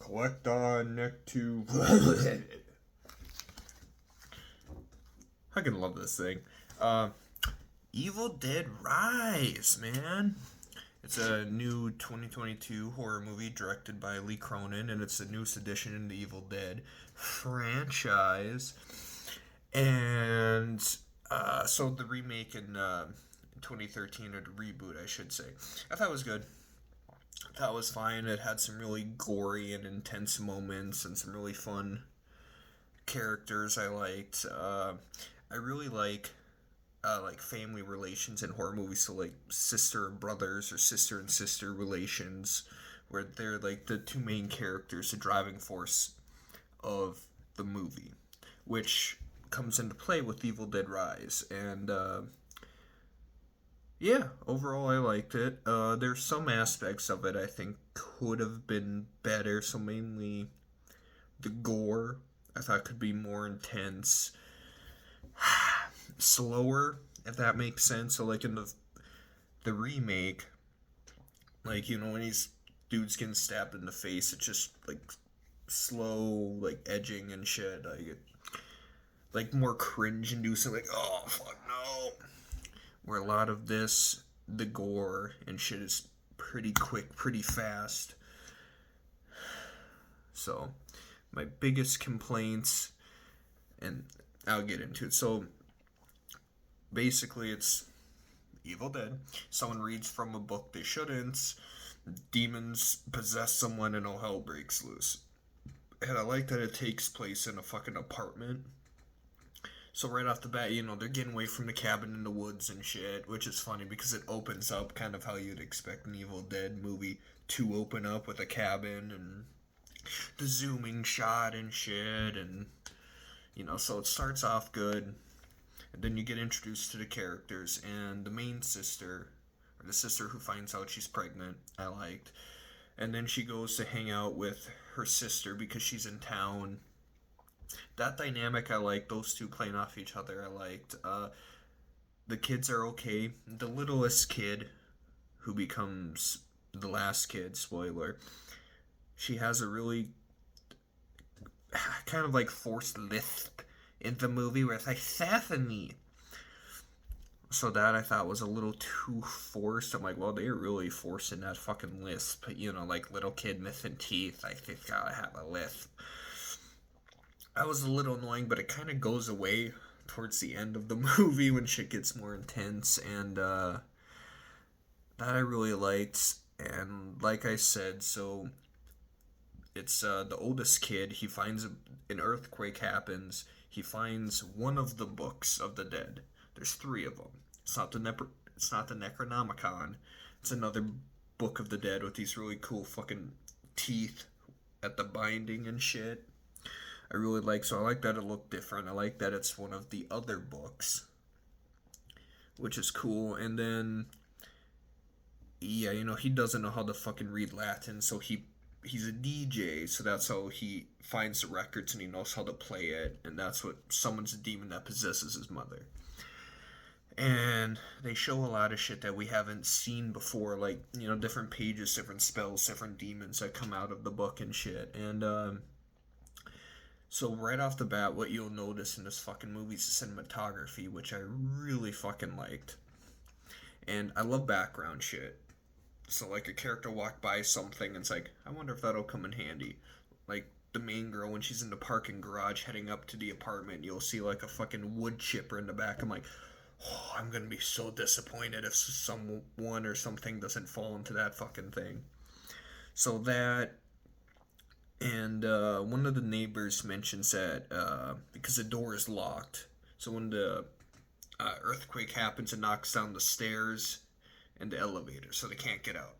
collect on neck to. I can love this thing. Evil Dead Rise, man. It's a new 2022 horror movie directed by Lee Cronin, and it's the newest addition in the Evil Dead franchise. And so the remake in 2013, or the reboot, I should say, I thought it was good. I thought it was fine. It had some really gory and intense moments and some really fun characters I liked. I really like family relations in horror movies, so like sister and brothers or sister and sister relations, where they're like the two main characters, the driving force of the movie, which comes into play with Evil Dead Rise. And yeah, overall I liked it. There's some aspects of it I think could have been better. So mainly the gore I thought could be more intense, slower, if that makes sense. So like in the remake, like when these dudes getting stabbed in the face, it's just like slow, like edging and shit. Like more cringe inducing, like oh fuck no. Where a lot of this, the gore and shit is pretty quick, pretty fast. So my biggest complaints, and I'll get into it. So basically it's Evil Dead. Someone reads from a book they shouldn't. Demons possess someone and all hell breaks loose. And I like that it takes place in a fucking apartment. So right off the bat, they're getting away from the cabin in the woods and shit, which is funny because it opens up kind of how you'd expect an Evil Dead movie to open up, with a cabin and the zooming shot and shit, and so it starts off good. And then you get introduced to the characters, and the main sister, or the sister who finds out she's pregnant, I liked. And then she goes to hang out with her sister because she's in town. That dynamic I liked, those two playing off each other, I liked. The kids are okay. The littlest kid, who becomes the last kid, spoiler, she has a really kind of like forced lisp in the movie where it's like Stephanie. So that I thought was a little too forced. I'm like, well, they're really forcing that fucking lisp. Like little kid missing teeth. Like, they've gotta have a lisp. That was a little annoying, but it kind of goes away towards the end of the movie when shit gets more intense. And that I really liked. And like I said, so it's the oldest kid. He finds an earthquake happens. He finds one of the books of the dead. There's three of them. It's not the Necronomicon. It's another book of the dead with these really cool fucking teeth at the binding and shit. I really like. So I like that it looked different. I like that it's one of the other books, which is cool. And then yeah, he doesn't know how to fucking read Latin, so he's a DJ, so that's how he finds the records and he knows how to play it, and that's what summons a demon that possesses his mother. And they show a lot of shit that we haven't seen before, like, different pages, different spells, different demons that come out of the book and shit. And so right off the bat, what you'll notice in this fucking movie is the cinematography, which I really fucking liked. And I love background shit. So, like, a character walked by something, and it's like, I wonder if that'll come in handy. Like, the main girl, when she's in the parking garage heading up to the apartment, you'll see, like, a fucking wood chipper in the back. I'm like, oh, I'm gonna be so disappointed if someone or something doesn't fall into that fucking thing. So that, and one of the neighbors mentions that, because the door is locked, so when the earthquake happens, it knocks down the stairs and the elevator, so they can't get out.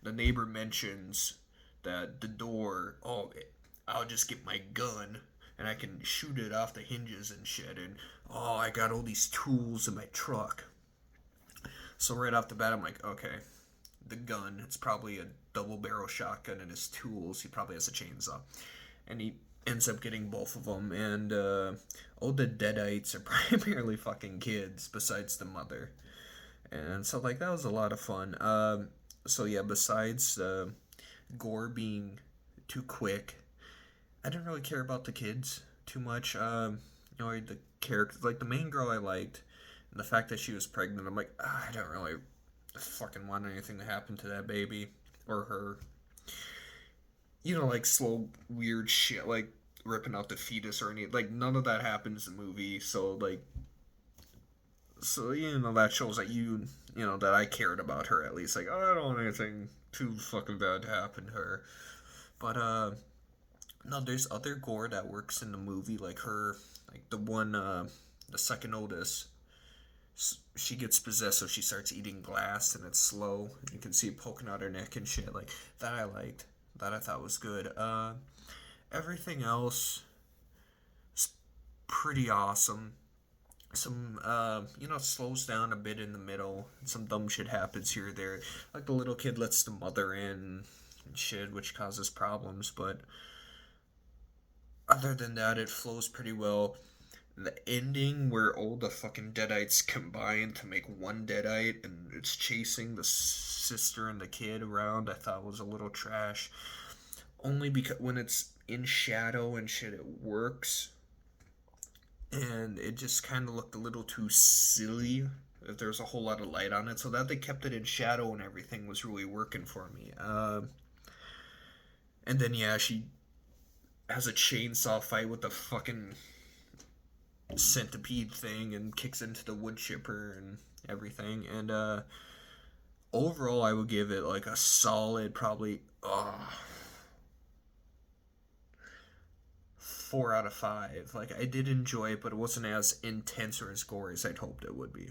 The neighbor mentions that the door, I'll just get my gun and I can shoot it off the hinges and shit, and I got all these tools in my truck. So right off the bat, I'm like, okay, the gun, it's probably a double barrel shotgun, and his tools, he probably has a chainsaw. And he ends up getting both of them, and all the Deadites are primarily fucking kids, besides the mother. And so, like, that was a lot of fun. So, yeah, besides gore being too quick. I didn't really care about the kids too much. The characters, like the main girl I liked, and the fact that she was pregnant, I'm like, I don't really fucking want anything to happen to that baby or her. Like slow, weird shit, like ripping out the fetus or any, like none of that happens in the movie. So that shows that that I cared about her at least. Like, oh, I don't want anything too fucking bad to happen to her. But no, there's other gore that works in the movie, like her, like the second oldest. She gets possessed, so she starts eating glass, and it's slow. You can see it poking out her neck and shit. Like that, I liked. That I thought was good. Everything else is pretty awesome. Some slows down a bit in the middle. Some dumb shit happens here or there. Like the little kid lets the mother in and shit, which causes problems. But other than that, it flows pretty well. The ending where all the fucking Deadites combine to make one Deadite and it's chasing the sister and the kid around, I thought was a little trash. Only because when it's in shadow and shit, it works. And it just kind of looked a little too silly if there's a whole lot of light on it. So that they kept it in shadow and everything was really working for me. And then, yeah, she has a chainsaw fight with the fucking centipede thing and kicks into the wood chipper and everything. And overall, I would give it like a solid, probably 4 out of 5. Like, I did enjoy it, but it wasn't as intense or as gory as I'd hoped it would be.